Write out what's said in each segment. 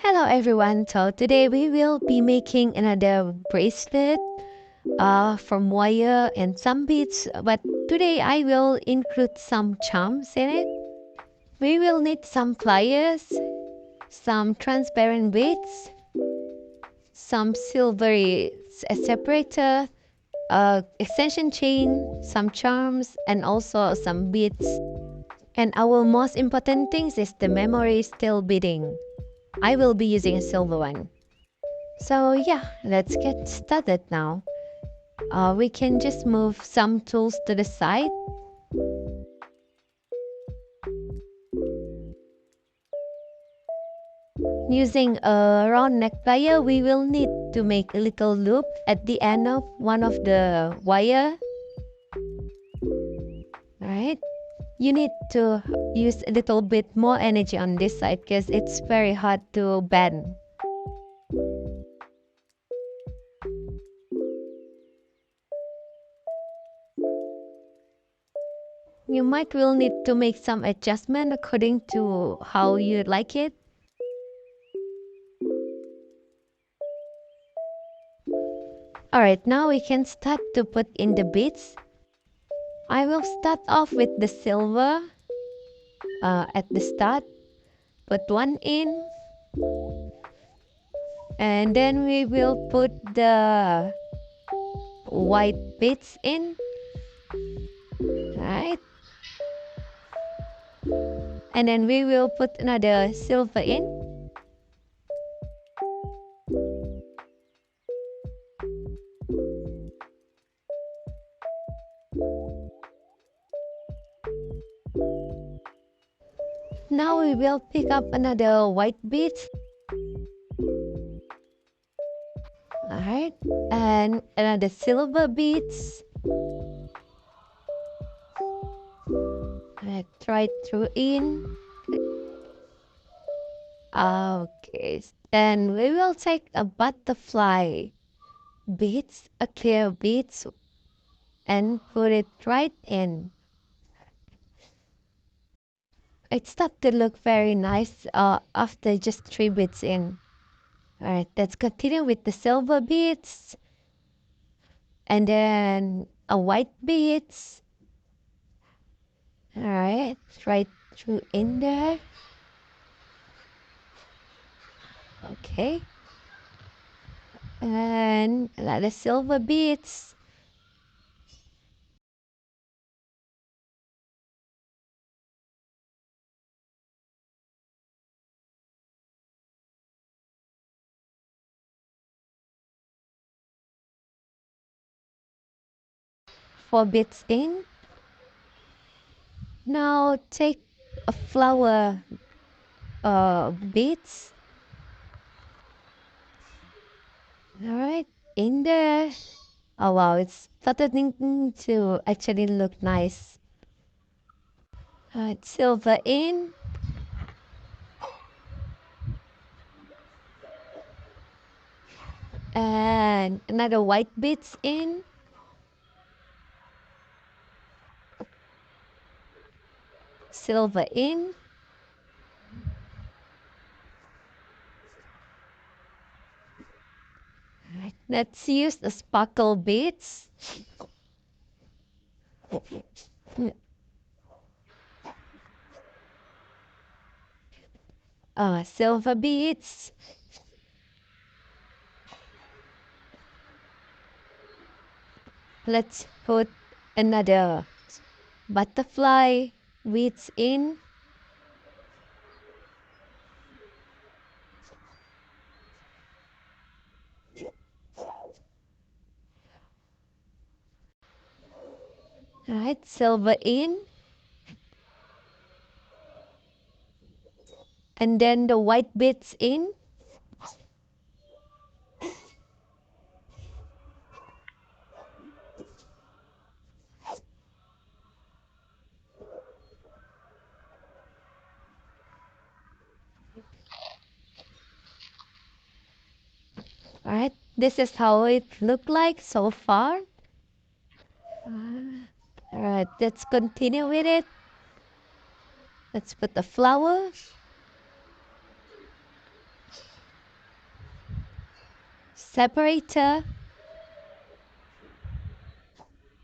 Hello everyone, so today we will be making another bracelet from wire and some beads, but today I will include some charms in it. We will need some pliers, some transparent beads, some silvery separator, extension chain, some charms, and also some beads. And our most important thing is the memory still beading. I will be using a silver one. So yeah, let's get started now. We can just move some tools to the side. Using a round neck plier, we will need to make a little loop at the end of one of the wire. Right? You need to use a little bit more energy on this side because it's very hard to bend. You might will need to make some adjustment according to how you like it. Alright, now we can start to put in the beads. I will start off with the silver at the start. Put one in. And then we will put the white beads in. Right? And then we will put another silver in. Now we will pick up another white bead. Alright. And another silver beads. Right through in. Okay. Then we will take a butterfly beads, a clear beads, and put it right in. It started to look very nice after just 3 beads in. Alright, let's continue with the silver beads. And then a white beads. Alright, right through in there. Okay. And another silver beads. Four beads in. Now take a flower beads. Alright, in there. Oh wow, it's starting to actually look nice. Alright, silver in. And another white beads in. Silver in. Alright, let's use the sparkle beads. Silver beads. Let's put another butterfly beads in. Alright, silver in. And then the white beads in. Alright, this is how it looked like so far. Alright, let's continue with it. Let's put the flower. separator,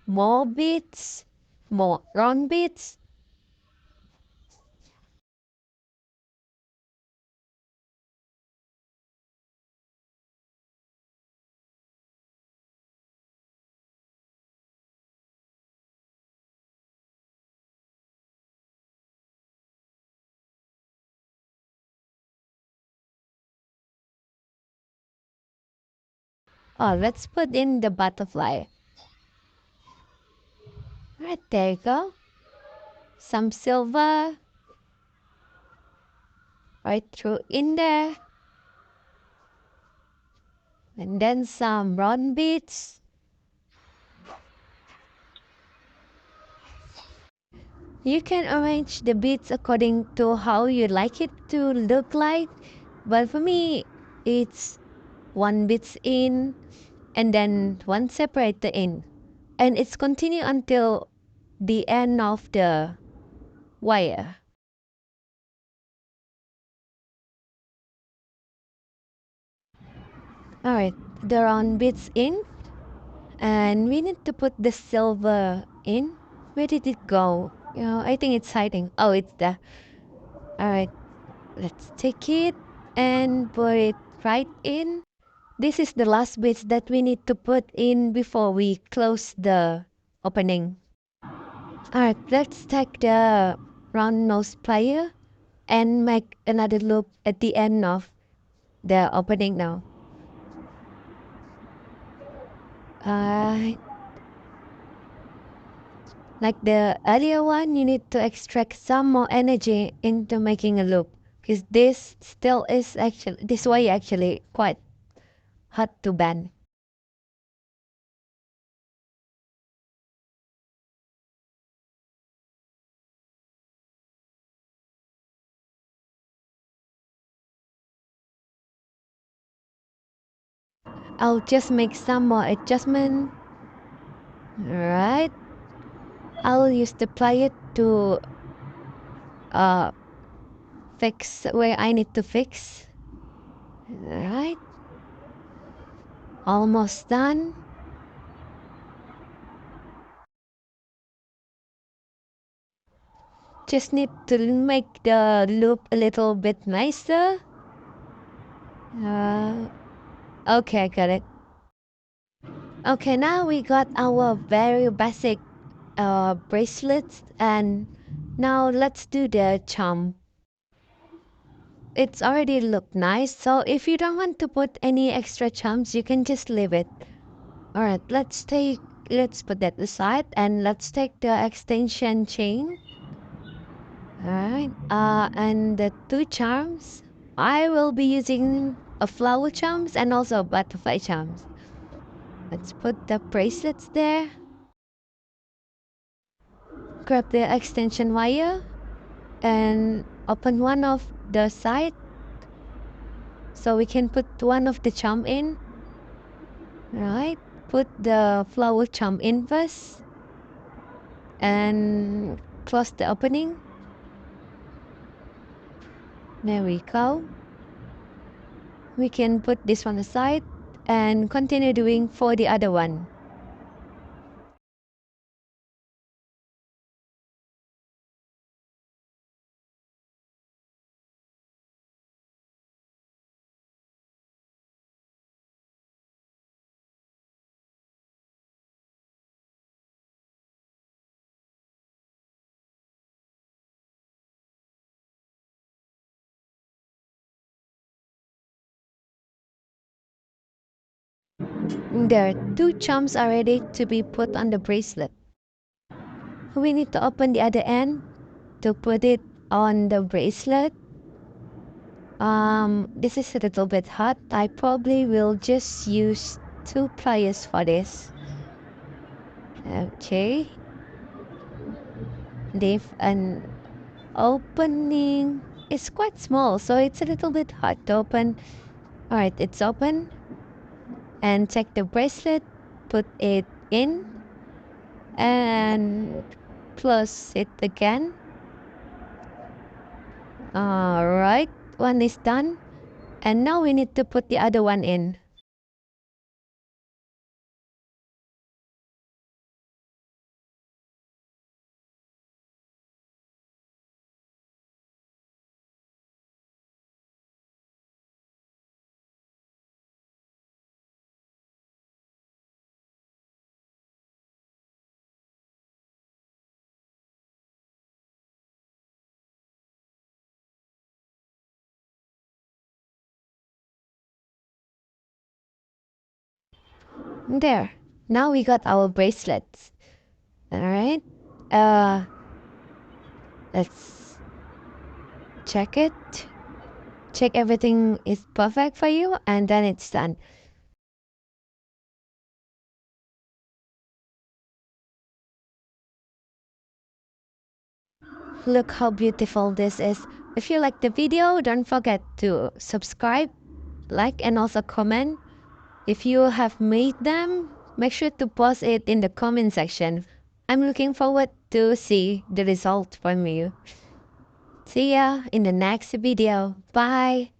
more beads, more round beads. Oh, let's put in the butterfly. Right, there you go. Some silver right through in there. And then some round beads. You can arrange the beads according to how you like it to look like. But for me, it's one beads in and then one separator in. And it's continue until the end of the wire. Alright, the round beads in. And we need to put the silver in. Where did it go? I think it's hiding. Oh, it's there. Alright, let's take it and put it right in. This is the last bits that we need to put in before we close the opening. Alright, let's take the round nose plier and make another loop at the end of the opening now. Uh, like the earlier one, you need to extract some more energy into making a loop. Because this still is actually, this way actually quite hard to bend. I'll just make some more adjustment. Alright. I'll use the plier to uh, fix where I need to fix. Alright. Almost done. Just need to make the loop a little bit nicer. Uh, okay, got it. Okay, now we got our very basic bracelets, and now let's do the charm. It's already look nice, so if you don't want to put any extra charms, you can just leave it. Alright, let's put that aside and let's take the extension chain. Alright, and the two charms, I will be using a flower charms and also butterfly charms. Let's put the bracelets there. Grab the extension wire and open one of the side so we can put one of the charm in. Right, put the flower charm in first and close the opening. There we go. We can put this one aside and continue doing for the other one. There are two charms are ready to be put on the bracelet. We need to open the other end to put it on the bracelet. This is a little bit hot. I probably will just use two pliers for this. Okay. Leave an opening. It's quite small, so it's a little bit hard to open. Alright, it's open. And check the bracelet. Put it in. And close it again. Alright, one is done. And now we need to put the other one in. There. Now we got our bracelets. Alright. Uh, let's check it. Check everything is perfect for you, and then it's done. Look how beautiful this is. If you like the video, don't forget to subscribe, like, and also comment. If you have made them, make sure to post it in the comment section. I'm looking forward to see the result from you. See ya in the next video. Bye.